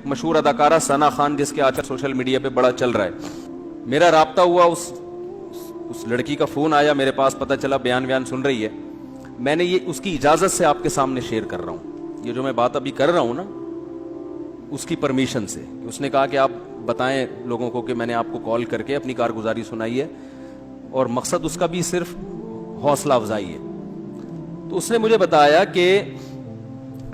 مشہور اداکارہ ثنا خان، جس کے آج کل سوشل میڈیا پہ بڑا چل رہا ہے، میرا رابطہ ہوا، اس لڑکی کا فون آیا میرے پاس، پتہ چلا بیان سن رہی ہے. میں نے یہ اس کی اجازت سے آپ کے سامنے شیئر کر رہا ہوں. یہ جو میں بات ابھی کر رہا ہوں نا، اس کی پرمیشن سے. اس نے کہا کہ آپ بتائیں لوگوں کو کہ میں نے آپ کو کال کر کے اپنی کارگزاری سنائی ہے، اور مقصد اس کا بھی صرف حوصلہ افزائی ہے. تو اس نے مجھے بتایا کہ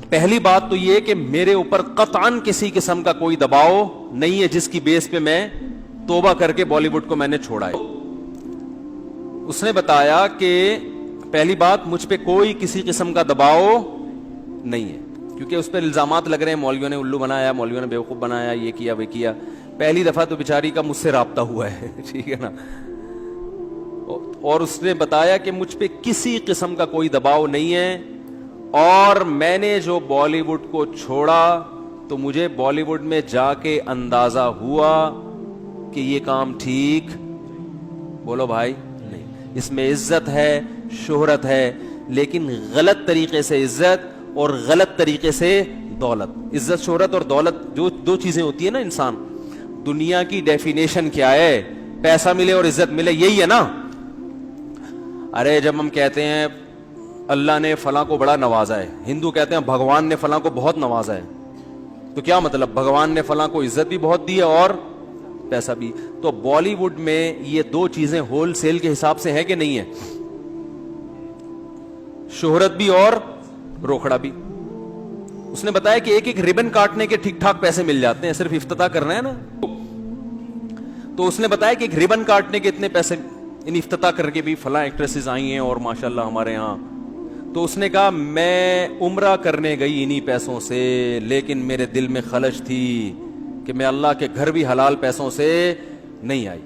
پہلی بات تو یہ کہ میرے اوپر قطعاً کسی قسم کا کوئی دباؤ نہیں ہے جس کی بیس پہ میں توبہ کر کے بالی ووڈ کو میں نے چھوڑا ہے. اس نے بتایا کہ پہلی بات، مجھ پہ کوئی کسی قسم کا دباؤ نہیں ہے، کیونکہ اس پہ الزامات لگ رہے ہیں، مولویوں نے الو بنایا، مولویوں نے بیوقوف بنایا، یہ کیا وہ کیا. پہلی دفعہ تو بیچاری کا مجھ سے رابطہ ہوا ہے، ٹھیک ہے نا. اور اس نے بتایا کہ مجھ پہ کسی قسم کا کوئی دباؤ نہیں ہے، اور میں نے جو بالی ووڈ کو چھوڑا تو مجھے بالی ووڈ میں جا کے اندازہ ہوا کہ یہ کام ٹھیک، بولو بھائی، نہیں. اس میں عزت ہے، شہرت ہے، لیکن غلط طریقے سے عزت اور غلط طریقے سے دولت. عزت، شہرت اور دولت جو دو چیزیں ہوتی ہیں نا انسان، دنیا کی ڈیفینیشن کیا ہے؟ پیسہ ملے اور عزت ملے، یہی ہے نا. ارے جب ہم کہتے ہیں اللہ نے فلاں کو بڑا نوازا ہے، ہندو کہتے ہیں بھگوان نے فلاں کو بہت نوازا ہے، تو کیا مطلب؟ بھگوان نے فلاں کو عزت بھی بہت دی ہے اور پیسہ بھی. تو بالی ووڈ میں یہ دو چیزیں ہول سیل کے حساب سے ہیں کہ نہیں ہے؟ شہرت بھی اور روکھڑا بھی. اس نے بتایا کہ ایک ایک ربن کاٹنے کے ٹھیک ٹھاک پیسے مل جاتے ہیں، صرف افتتاح کرنا ہے نا. تو اس نے بتایا کہ ایک ربن کاٹنے کے اتنے پیسے، ان افتتاح کر کے بھی فلاں ایکٹریسز آئی ہیں اور ماشاءاللہ ہمارے ہاں. تو اس نے کہا میں عمرہ کرنے گئی انہی پیسوں سے، لیکن میرے دل میں خلش تھی کہ میں اللہ کے گھر بھی حلال پیسوں سے نہیں آئی.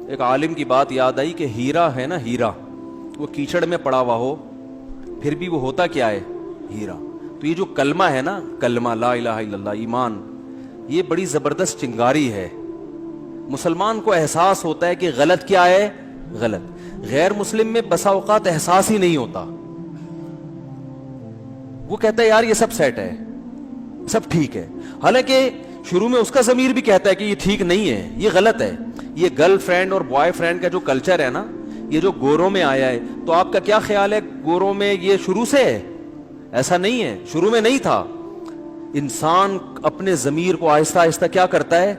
ایک عالم کی بات یاد آئی کہ ہیرا ہے نا، ہیرا وہ کیچڑ میں پڑا ہوا ہو پھر بھی وہ ہوتا کیا ہے؟ ہیرا. تو یہ جو کلمہ ہے نا، کلمہ لا الہ الا اللہ، ایمان، یہ بڑی زبردست چنگاری ہے. مسلمان کو احساس ہوتا ہے کہ غلط کیا ہے، غلط. غیر مسلم میں بسا اوقات احساس ہی نہیں ہوتا. وہ کہتا ہے یار یہ سب سیٹ ہے، سب ٹھیک ہے، حالانکہ شروع میں اس کا ضمیر بھی کہتا ہے کہ یہ ٹھیک نہیں ہے، یہ غلط ہے. یہ گرل فرینڈ اور بوائے فرینڈ کا جو کلچر ہے نا، یہ جو گوروں میں آیا ہے، تو آپ کا کیا خیال ہے گوروں میں یہ شروع سے ہے؟ ایسا نہیں ہے، شروع میں نہیں تھا. انسان اپنے ضمیر کو آہستہ آہستہ کیا کرتا ہے؟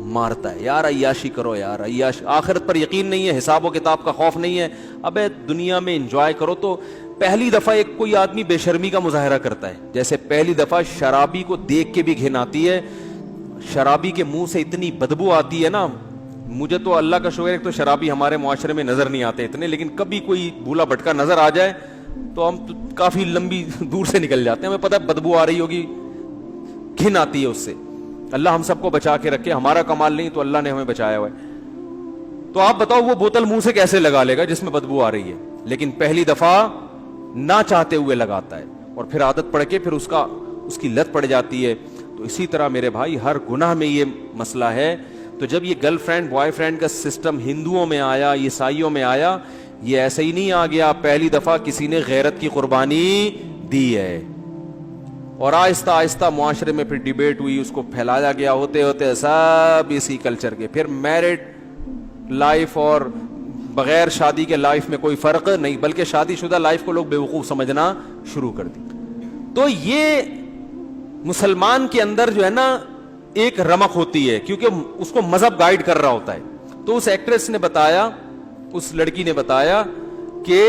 مارتا ہے. یار عیاشی کرو، یار عیاشی، آخرت پر یقین نہیں ہے، حساب و کتاب کا خوف نہیں ہے، ابے دنیا میں انجوائے کرو. تو پہلی دفعہ ایک کوئی آدمی بے شرمی کا مظاہرہ کرتا ہے، جیسے پہلی دفعہ شرابی کو دیکھ کے بھی گھن آتی ہے. شرابی کے منہ سے اتنی بدبو آتی ہے نا. مجھے تو اللہ کا شکر ہے کہ تو شرابی ہمارے معاشرے میں نظر نہیں آتے اتنے، لیکن کبھی کوئی بھولا بھٹکا نظر آ جائے تو ہم کافی لمبی دور سے نکل جاتے ہیں. ہمیں پتہ ہے بدبو آ رہی ہوگی، گھن آتی ہے اس سے. اللہ ہم سب کو بچا کے رکھے، ہمارا کمال نہیں تو اللہ نے ہمیں بچایا ہوا ہے. تو آپ بتاؤ وہ بوتل منہ سے کیسے لگا لے گا جس میں بدبو آ رہی ہے؟ لیکن پہلی دفعہ نہ چاہتے ہوئے لگاتا ہے، اور پھر عادت پڑ کے پھر اس کی لت پڑ جاتی ہے. تو اسی طرح میرے بھائی ہر گناہ میں یہ مسئلہ ہے. تو جب یہ گرل فرینڈ بوائے فرینڈ کا سسٹم ہندوؤں میں آیا، عیسائیوں میں آیا، یہ ایسے ہی نہیں آ گیا. پہلی دفعہ کسی نے غیرت کی قربانی دی ہے، اور آہستہ آہستہ معاشرے میں پھر ڈیبیٹ ہوئی، اس کو پھیلایا گیا، ہوتے ہوتے سب اسی کلچر کے. پھر میرڈ لائف اور بغیر شادی کے لائف میں کوئی فرق نہیں، بلکہ شادی شدہ لائف کو لوگ بیوقوف سمجھنا شروع کر دی. تو یہ مسلمان کے اندر جو ہے نا ایک رمق ہوتی ہے، کیونکہ اس کو مذہب گائیڈ کر رہا ہوتا ہے. تو اس ایکٹریس نے بتایا، اس لڑکی نے بتایا کہ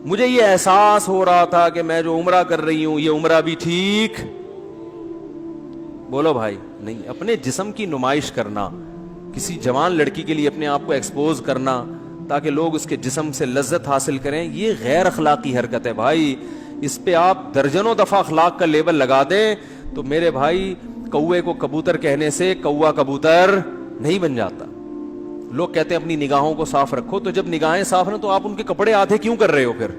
مجھے یہ احساس ہو رہا تھا کہ میں جو عمرہ کر رہی ہوں یہ عمرہ بھی ٹھیک، بولو بھائی، نہیں. اپنے جسم کی نمائش کرنا، کسی جوان لڑکی کے لیے اپنے آپ کو ایکسپوز کرنا تاکہ لوگ اس کے جسم سے لذت حاصل کریں، یہ غیر اخلاقی حرکت ہے بھائی. اس پہ آپ درجنوں دفعہ اخلاق کا لیبل لگا دیں تو میرے بھائی کوے کو کبوتر کہنے سے کوا کبوتر نہیں بن جاتا. لوگ کہتے ہیں اپنی نگاہوں کو صاف رکھو، تو جب نگاہیں صاف ہیں تو آپ ان کے کپڑے آدھے کیوں کر رہے ہو؟ پھر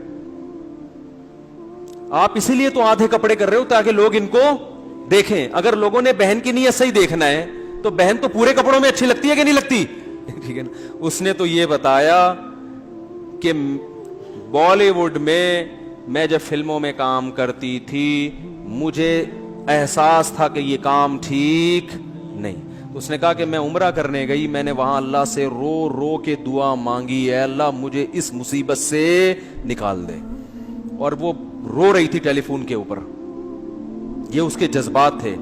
آپ اسی لیے تو آدھے کپڑے کر رہے ہو تاکہ لوگ ان کو دیکھیں. اگر لوگوں نے بہن کی نیت سے ہی دیکھنا ہے تو بہن تو پورے کپڑوں میں اچھی لگتی ہے کہ نہیں لگتی؟ ٹھیک ہے نا. اس نے تو یہ بتایا کہ بالی ووڈ میں جب فلموں میں کام کرتی تھی مجھے احساس تھا کہ یہ کام ٹھیک نہیں. اس نے کہا کہ میں عمرہ کرنے گئی, میں نے وہاں اللہ سے رو رو کے دعا مانگی, اے اللہ مجھے اس مصیبت سے نکال دے. اور وہ رو رہی تھی ٹیلی فون کے اوپر, یہ اس کے جذبات تھے.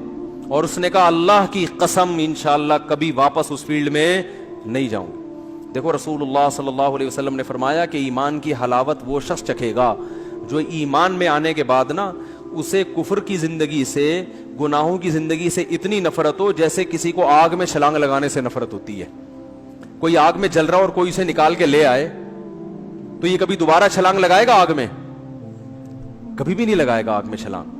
اور اس نے کہا اللہ کی قسم انشاءاللہ کبھی واپس اس فیلڈ میں نہیں جاؤں. دیکھو رسول اللہ صلی اللہ علیہ وسلم نے فرمایا کہ ایمان کی حلاوت وہ شخص چکھے گا جو ایمان میں آنے کے بعد نا اسے کفر کی زندگی سے, گناہوں کی زندگی سے اتنی نفرت ہو جیسے کسی کو آگ میں چھلانگ لگانے سے نفرت ہوتی ہے. کوئی آگ میں جل رہا اور کوئی اسے نکال کے لے آئے تو یہ کبھی دوبارہ چھلانگ لگائے گا آگ میں؟ کبھی بھی نہیں لگائے گا آگ میں چھلانگ.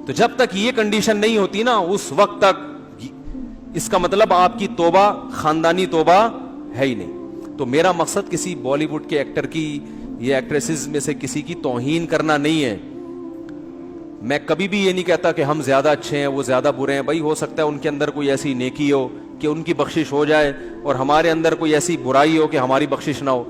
تو جب تک یہ کنڈیشن نہیں ہوتی نا اس وقت تک اس کا مطلب آپ کی توبہ خاندانی توبہ ہے ہی نہیں. تو میرا مقصد کسی بالی ووڈ کے ایکٹر کی یا ایکٹریسز میں سے کسی کی توہین کرنا نہیں ہے. میں کبھی بھی یہ نہیں کہتا کہ ہم زیادہ اچھے ہیں وہ زیادہ برے ہیں. بھائی ہو سکتا ہے ان کے اندر کوئی ایسی نیکی ہو کہ ان کی بخشش ہو جائے اور ہمارے اندر کوئی ایسی برائی ہو کہ ہماری بخشش نہ ہو.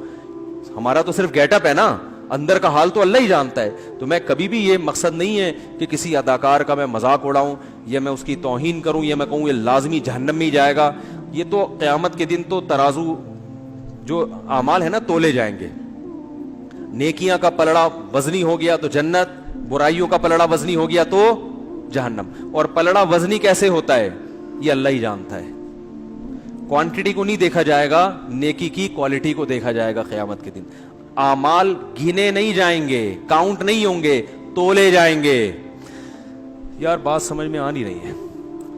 ہمارا تو صرف گیٹ اپ ہے نا, اندر کا حال تو اللہ ہی جانتا ہے. تو میں کبھی بھی یہ مقصد نہیں ہے کہ کسی اداکار کا میں مذاق اڑاؤں یا میں اس کی توہین کروں یا میں کہوں یہ لازمی جہنم میں ہی جائے گا. یہ تو قیامت کے دن تو ترازو جو اعمال ہے نا تولے جائیں گے. نیکیاں کا پلڑا وزنی ہو گیا تو جنت, برائیوں کا پلڑا وزنی ہو گیا تو جہنم. اور پلڑا وزنی کیسے ہوتا ہے یہ اللہ ہی جانتا ہے. کوانٹٹی کو نہیں دیکھا جائے گا, نیکی کی کوالٹی کو دیکھا جائے گا قیامت کے دن. اعمال گنے نہیں جائیں گے, کاؤنٹ نہیں ہوں گے, تولے جائیں گے. یار بات سمجھ میں آ نہیں رہی ہے.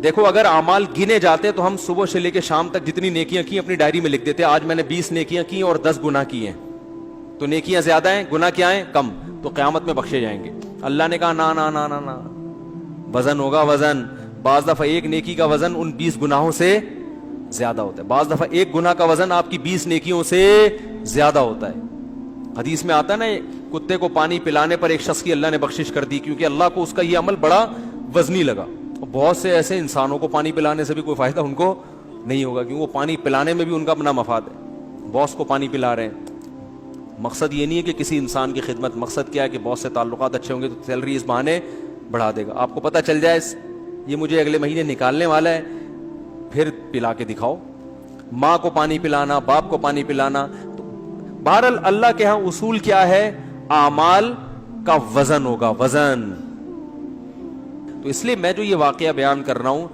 دیکھو اگر اعمال گنے جاتے تو ہم صبح سے لے کے شام تک جتنی نیکیاں کی اپنی ڈائری میں لکھ دیتے, آج میں نے 20 نیکیاں کی اور 10 گناہ کیے ہیں. تو نیکیاں زیادہ ہیں, گناہ کیا ہیں کم, تو قیامت میں بخشے جائیں گے. اللہ نے کہا نا نا نا نا نا, وزن ہوگا وزن. بعض دفعہ ایک نیکی کا وزن ان 20 گناہوں سے زیادہ ہوتا ہے, بعض دفعہ ایک گناہ کا وزن آپ کی 20 نیکیوں سے زیادہ ہوتا ہے. حدیث میں آتا ہے نا کتے کو پانی پلانے پر ایک شخص کی اللہ نے بخشش کر دی کیونکہ اللہ کو اس کا یہ عمل بڑا وزنی لگا. بہت سے ایسے انسانوں کو پانی پلانے سے بھی کوئی فائدہ ان کو نہیں ہوگا کیونکہ وہ پانی پلانے میں بھی ان کا اپنا مفاد ہے. باس کو پانی پلا رہے ہیں, مقصد یہ نہیں ہے کہ کسی انسان کی خدمت, مقصد کیا ہے کہ باس سے تعلقات اچھے ہوں گے تو سیلری اس بہانے بڑھا دے گا. آپ کو پتہ چل جائے یہ مجھے اگلے مہینے نکالنے والا ہے, پھر پلا کے دکھاؤ. ماں کو پانی پلانا, باپ کو پانی پلانا. تو بہرحال اللہ کے ہاں اصول کیا ہے, اعمال کا وزن ہوگا, وزن. تو اس لیے میں جو یہ واقعہ بیان کر رہا ہوں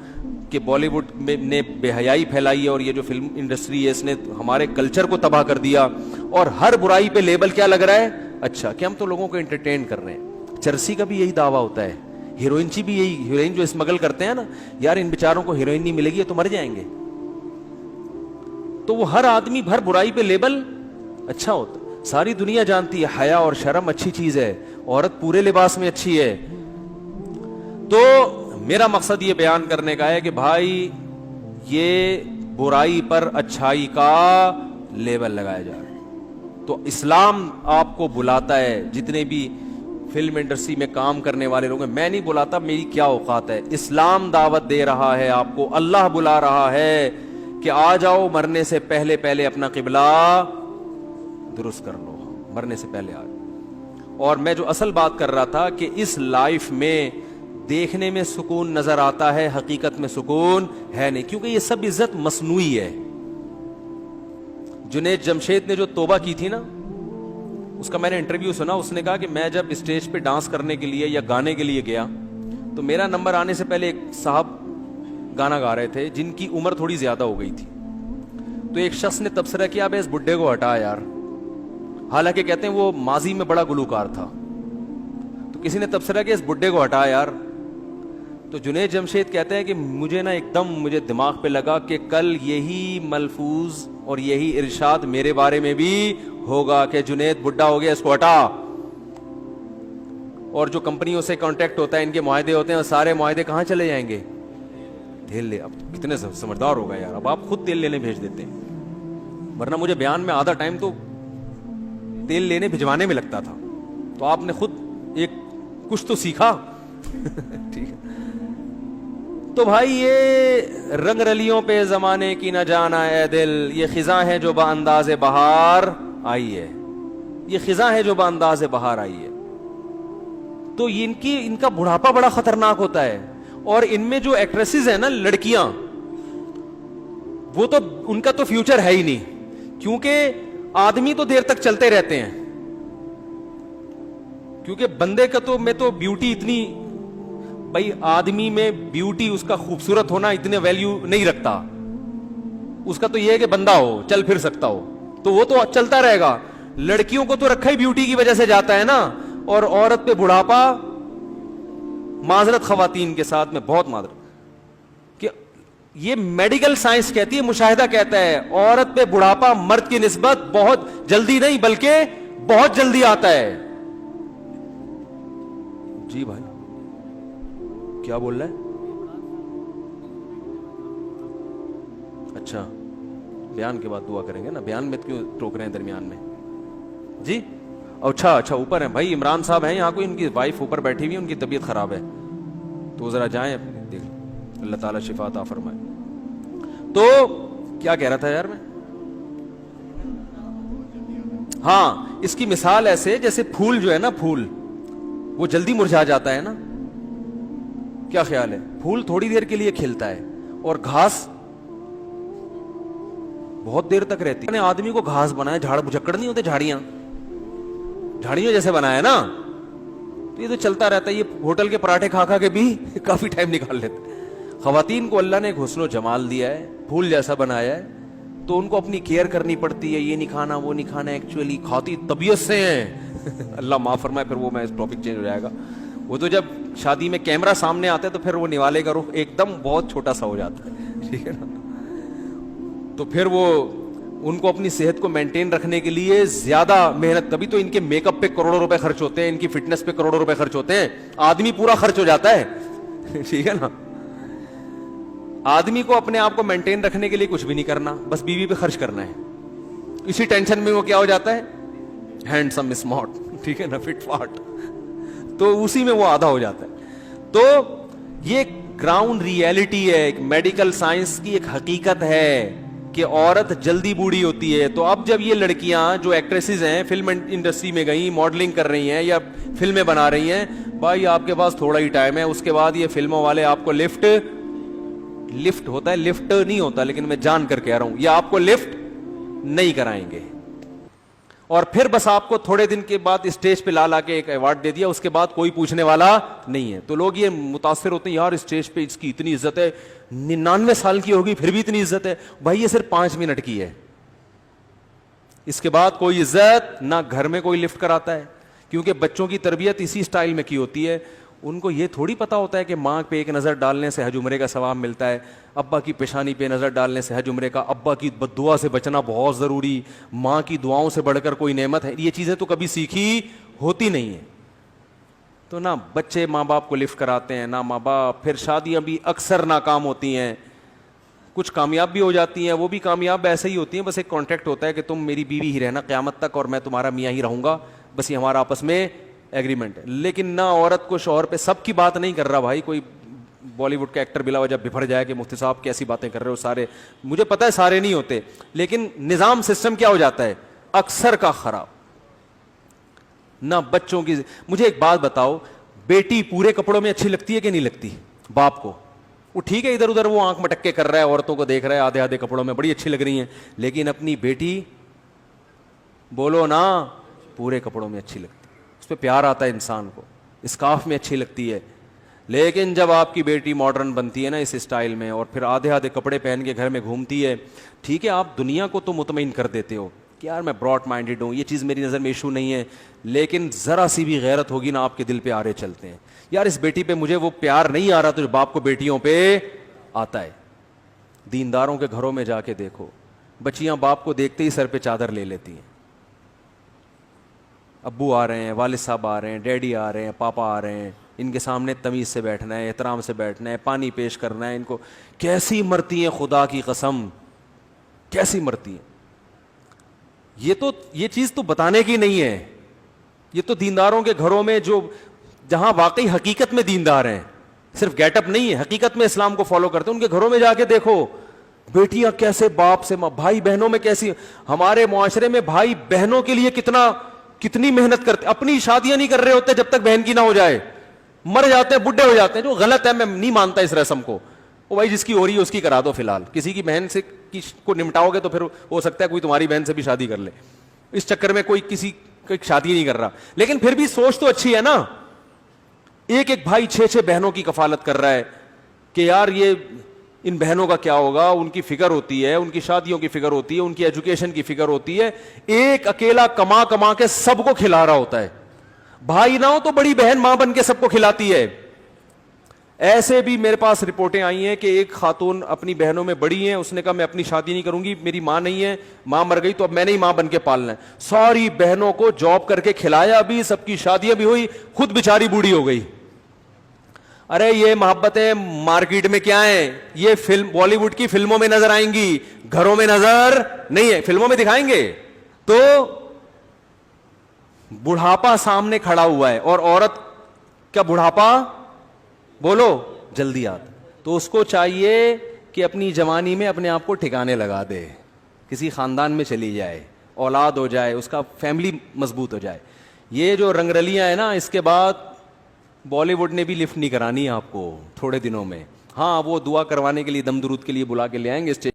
کہ بالی ووڈ نے بے حیائی پھیلائی ہے اور یہ جو فلم انڈسٹری ہے اس نے ہمارے کلچر کو تباہ کر دیا اور ہر برائی پہ لیبل کیا لگ رہا ہے, اچھا کہ ہم تو لوگوں کو انٹرٹین کر رہے ہیں. چرسی کا بھی یہی دعویٰ ہوتا ہے, ہیروئن بھی یہی, ہیروئن جو اسمگل کرتے ہیں نا, یار ان بیچاروں کو ہیروئن نہیں ملے گی تو مر جائیں گے. تو وہ ہر آدمی ہر برائی پہ لیبل اچھا ہوتا. ساری دنیا جانتی ہے حیا اور شرم اچھی چیز ہے, عورت پورے لباس میں اچھی ہے. تو میرا مقصد یہ بیان کرنے کا ہے کہ بھائی یہ برائی پر اچھائی کا لیبل لگایا جا رہا ہے. تو اسلام آپ کو بلاتا ہے, جتنے بھی فلم انڈسٹری میں کام کرنے والے لوگ ہیں, میں نہیں بلاتا, میری کیا اوقات ہے. اسلام دعوت دے رہا ہے آپ کو, اللہ بلا رہا ہے کہ آ جاؤ مرنے سے پہلے پہلے اپنا قبلہ درست کر لو, مرنے سے پہلے آ جاؤ. اور میں جو اصل بات کر رہا تھا کہ اس لائف میں دیکھنے میں سکون نظر آتا ہے, حقیقت میں سکون ہے نہیں, کیونکہ یہ سب عزت مصنوعی ہے. جنید جمشید نے جو توبہ کی تھی نا, اس کا میں نے انٹرویو سنا, اس نے کہا کہ میں جب اسٹیج پہ ڈانس کرنے کے لیے یا گانے کے لیے گیا تو میرا نمبر آنے سے پہلے ایک صاحب گانا گا رہے تھے جن کی عمر تھوڑی زیادہ ہو گئی تھی. تو ایک شخص نے تبصرہ کیا, بھائی اس بڈھے کو ہٹا یار, حالانکہ کہتے ہیں وہ ماضی میں بڑا گلوکار تھا. تو کسی نے تبصرہ کیا اس بڈھے کو ہٹا یار. تو جنید جمشید کہتے ہیں کہ مجھے نا ایک دم مجھے دماغ پہ لگا کہ کل یہی ملفوظ اور یہی ارشاد میرے بارے میں بھی ہوگا کہ جنید بڈھا ہو گیا, اس کو ہٹا. اور جو کمپنیوں سے کانٹیکٹ ہوتا ہے, ان کے معاہدے ہوتے ہیں, سارے معاہدے کہاں چلے جائیں گے, تیل لے. اب کتنے سمجھدار ہوگا یار, اب آپ خود تیل لینے بھیج دیتے ہیں, ورنہ مجھے بیان میں آدھا ٹائم تو تیل لینے بھجوانے میں لگتا تھا. تو آپ نے خود ایک کچھ تو سیکھا. ٹھیک ہے. تو بھائی یہ رنگ رلیوں پہ زمانے کی نہ جانا اے دل, یہ خزاں ہے جو با انداز بہار آئی ہے, یہ خزاں ہے جو با انداز بہار آئی ہے. تو ان کا بڑھاپا بڑا خطرناک ہوتا ہے. اور ان میں جو ایکٹریسز ہیں نا لڑکیاں, وہ تو ان کا تو فیوچر ہے ہی نہیں, کیونکہ آدمی تو دیر تک چلتے رہتے ہیں, کیونکہ بندے کا تو میں تو بیوٹی اتنی, بھائی آدمی میں بیوٹی اس کا خوبصورت ہونا اتنے ویلیو نہیں رکھتا, اس کا تو یہ ہے کہ بندہ ہو, چل پھر سکتا ہو, تو وہ تو چلتا رہے گا. لڑکیوں کو تو رکھا ہی بیوٹی کی وجہ سے جاتا ہے نا, اور عورت پہ بڑھاپا, معذرت خواتین کے ساتھ میں بہت معذرت, کہ یہ میڈیکل سائنس کہتی ہے, مشاہدہ کہتا ہے, عورت پہ بڑھاپا مرد کی نسبت بہت جلدی نہیں بلکہ بہت جلدی آتا ہے. جی بھائی کیا بول رہا ہے؟ اچھا بیان کے بعد دعا کریں گے نا, بیان میں کیوں ٹوک رہے ہیں درمیان میں؟ جی اچھا اوپر ہیں بھائی, عمران صاحب ہیں یہاں, کوئی ان کی وائف اوپر بیٹھی ہوئی ہے, ان کی طبیعت خراب ہے, تو ذرا جائیں دیکھ, اللہ تعالیٰ شفا عطا فرمائے. تو کیا کہہ رہا تھا یار میں؟ ہاں اس کی مثال ایسے جیسے پھول جو ہے نا, پھول وہ جلدی مرجھا جاتا ہے نا, کیا خیال ہے؟ پھول تھوڑی دیر کے لیے کھلتا ہے اور گھاس بہت دیر تک رہتی ہے. آدمی کو گھاس بنایا, جھاڑ بھجکڑ نہیں ہوتے, جھاڑیوں جیسے بنایا نا, تو یہ تو چلتا رہتا ہے. یہ ہوٹل کے پراٹھے کھا کے بھی کافی ٹائم نکال لیتے. خواتین کو اللہ نے ایک حسن و جمال دیا ہے, پھول جیسا بنایا ہے, تو ان کو اپنی کیئر کرنی پڑتی ہے, یہ نہیں کھانا وہ نہیں کھانا, ایکچولی کھاتی طبیعت سے ہیں اللہ معاف فرمائے, پھر وہ میں ٹاپک چینج ہو جائے گا. وہ تو جب شادی میں کیمرہ سامنے آتا ہے تو پھر وہ نوالے کا رخ ایک دم بہت چھوٹا سا ہو جاتا ہے, ٹھیک ہے نا. تو پھر وہ ان کو اپنی صحت کو مینٹین رکھنے کے لیے زیادہ محنت, تبھی تو ان کے میک اپ پہ کروڑوں روپے خرچ ہوتے ہیں, ان کی فٹنس پہ کروڑوں روپے خرچ ہوتے ہیں. آدمی پورا خرچ ہو جاتا ہے ٹھیک ہے نا. آدمی کو اپنے آپ کو مینٹین رکھنے کے لیے کچھ بھی نہیں کرنا, بس بیوی پہ خرچ کرنا ہے. اسی ٹینشن میں وہ کیا ہو جاتا ہے, ہینڈسم اسمارٹ, ٹھیک ہے نا, فٹ فاٹ, تو اسی میں وہ آدھا ہو جاتا ہے. تو یہ گراؤنڈ ریئلٹی ہے, ایک میڈیکل سائنس کی ایک حقیقت ہے کہ عورت جلدی بوڑھی ہوتی ہے. تو اب جب یہ لڑکیاں جو ایکٹریسز ہیں, فلم انڈسٹری میں گئی, ماڈلنگ کر رہی ہیں یا فلمیں بنا رہی ہیں, بھائی آپ کے پاس تھوڑا ہی ٹائم ہے, اس کے بعد یہ فلموں والے آپ کو لفٹ ہوتا ہے, لفٹ نہیں ہوتا لیکن میں جان کر کہہ رہا ہوں, یہ آپ کو لفٹ نہیں کرائیں گے, اور پھر بس آپ کو تھوڑے دن کے بعد اسٹیج پہ لا کے ایک ایوارڈ دے دیا, اس کے بعد کوئی پوچھنے والا نہیں ہے. تو لوگ یہ متاثر ہوتے ہیں, یار اسٹیج پہ اس کی اتنی عزت ہے, 99 سال کی ہوگی پھر بھی اتنی عزت ہے. بھائی یہ صرف 5 منٹ کی ہے, اس کے بعد کوئی عزت نہ. گھر میں کوئی لفٹ کراتا ہے, کیونکہ بچوں کی تربیت اسی سٹائل میں کی ہوتی ہے. ان کو یہ تھوڑی پتا ہوتا ہے کہ ماں پہ ایک نظر ڈالنے سے حج عمرے کا ثواب ملتا ہے, ابا کی پیشانی پہ نظر ڈالنے سے حج عمرے کا, ابا کی بد دعا سے بچنا بہت ضروری, ماں کی دعاؤں سے بڑھ کر کوئی نعمت ہے. یہ چیزیں تو کبھی سیکھی ہوتی نہیں ہیں. تو نہ بچے ماں باپ کو لفٹ کراتے ہیں, نہ ماں باپ. پھر شادیاں بھی اکثر ناکام ہوتی ہیں, کچھ کامیاب بھی ہو جاتی ہیں, وہ بھی کامیاب ایسے ہی ہوتی ہیں, بس ایک کانٹریکٹ ہوتا ہے کہ تم میری بیوی ہی رہنا قیامت تک اور میں تمہارا میاں ہی رہوں گا, بس یہ ہمارا آپس میں ایگریمنٹ ہے. لیکن نہ عورت کو شوہر پہ, سب کی بات نہیں کر رہا بھائی, کوئی بالی ووڈ کا ایکٹر بلا وجہ بفر جائے کہ مفتی صاحب کیسی باتیں کر رہے ہو, سارے مجھے پتا ہے سارے نہیں ہوتے, لیکن نظام سسٹم کیا ہو جاتا ہے اکثر کا خراب. نہ بچوں کی, مجھے ایک بات بتاؤ, بیٹی پورے کپڑوں میں اچھی لگتی ہے کہ نہیں لگتی باپ کو؟ وہ ٹھیک ہے ادھر ادھر وہ آنکھ مٹکے کر رہا ہے, عورتوں کو دیکھ رہا ہے آدھے آدھے کپڑوں میں, بڑی اچھی لگ رہی ہیں, لیکن اپنی بیٹی بولو نا پورے کپڑوں میں اچھی لگتی, اس پہ پیار آتا ہے انسان کو, اسکارف میں اچھی لگتی ہے. لیکن جب آپ کی بیٹی ماڈرن بنتی ہے نا اس اسٹائل میں, اور پھر آدھے آدھے کپڑے پہن کے گھر میں گھومتی ہے, ٹھیک ہے آپ دنیا کو تو مطمئن کر دیتے ہو کہ یار میں براڈ مائنڈیڈ ہوں, یہ چیز میری نظر میں ایشو نہیں ہے, لیکن ذرا سی بھی غیرت ہوگی نا آپ کے دل پہ آرے چلتے ہیں, یار اس بیٹی پہ مجھے وہ پیار نہیں آ رہا تو جو باپ کو بیٹیوں پہ آتا ہے. دینداروں کے گھروں میں جا کے دیکھو, بچیاں باپ کو دیکھتے ہی سر پہ چادر لے لیتی ہیں, ابو آ رہے ہیں, والد صاحب آ رہے ہیں, ڈیڈی آ رہے ہیں, پاپا آ رہے ہیں, ان کے سامنے تمیز سے بیٹھنا ہے, احترام سے بیٹھنا ہے, پانی پیش کرنا ہے. ان کو کیسی مرتی ہیں, خدا کی قسم کیسی مرتی ہیں. یہ چیز تو بتانے کی نہیں ہے, یہ تو دینداروں کے گھروں میں جو جہاں واقعی حقیقت میں دیندار ہیں, صرف گیٹ اپ نہیں ہے, حقیقت میں اسلام کو فالو کرتے ہیں, ان کے گھروں میں جا کے دیکھو بیٹیاں کیسے باپ سے, بھائی بہنوں میں کیسی. ہمارے معاشرے میں بھائی بہنوں کے لیے کتنی محنت کرتے, اپنی شادیاں نہیں کر رہے ہوتے جب تک بہن کی نہ ہو جائے. مر جاتے ہیں, بڈھے ہو جاتے ہیں, جو غلط ہے. میں نہیں مانتا اس رسم کو. وہ بھائی جس کی ہو رہی ہے اس کی کرا دو فی الحال. کسی کی بہن سے کو نمٹاؤ گے تو پھر ہو سکتا ہے کوئی تمہاری بہن سے بھی شادی کر لے. اس چکر میں کوئی کسی کی شادی نہیں کر رہا. لیکن پھر بھی سوچ تو اچھی ہے نا. ایک ایک بھائی 6 بہنوں کی کفالت کر رہا ہے کہ یار یہ ان بہنوں کا کیا ہوگا, ان کی فکر ہوتی ہے, ان کی شادیوں کی فکر ہوتی ہے, ان کی ایجوکیشن کی فکر ہوتی ہے. ایک اکیلا کما کما کے سب کو کھلا رہا ہوتا ہے. بھائی نہ ہو تو بڑی بہن ماں بن کے سب کو کھلاتی ہے. ایسے بھی میرے پاس رپورٹیں آئی ہیں کہ ایک خاتون اپنی بہنوں میں بڑی ہیں, اس نے کہا میں اپنی شادی نہیں کروں گی, میری ماں نہیں ہے, ماں مر گئی تو اب میں نے ہی ماں بن کے پالنا ہے. ساری بہنوں کو جاب کر کے کھلایا بھی, سب کی شادیاں بھی ہوئی, خود بیچاری بوڑھی ہو گئی. ارے یہ محبتیں مارکیٹ میں کیا ہیں, یہ فلم بالی ووڈ کی فلموں میں نظر آئیں گی, گھروں میں نظر نہیں ہے. فلموں میں دکھائیں گے تو بڑھاپا سامنے کھڑا ہوا ہے, اور عورت کا بڑھاپا بولو جلدی آتا, تو اس کو چاہیے کہ اپنی جوانی میں اپنے آپ کو ٹھکانے لگا دے, کسی خاندان میں چلی جائے, اولاد ہو جائے, اس کا فیملی مضبوط ہو جائے. یہ جو رنگرلیاں ہیں نا, اس کے بعد بالی ووڈ نے بھی لفٹ نہیں کرانی آپ کو تھوڑے دنوں میں. ہاں وہ دعا کروانے کے لیے, دم درود کے لیے بلا کے لے آئیں گے اسٹیج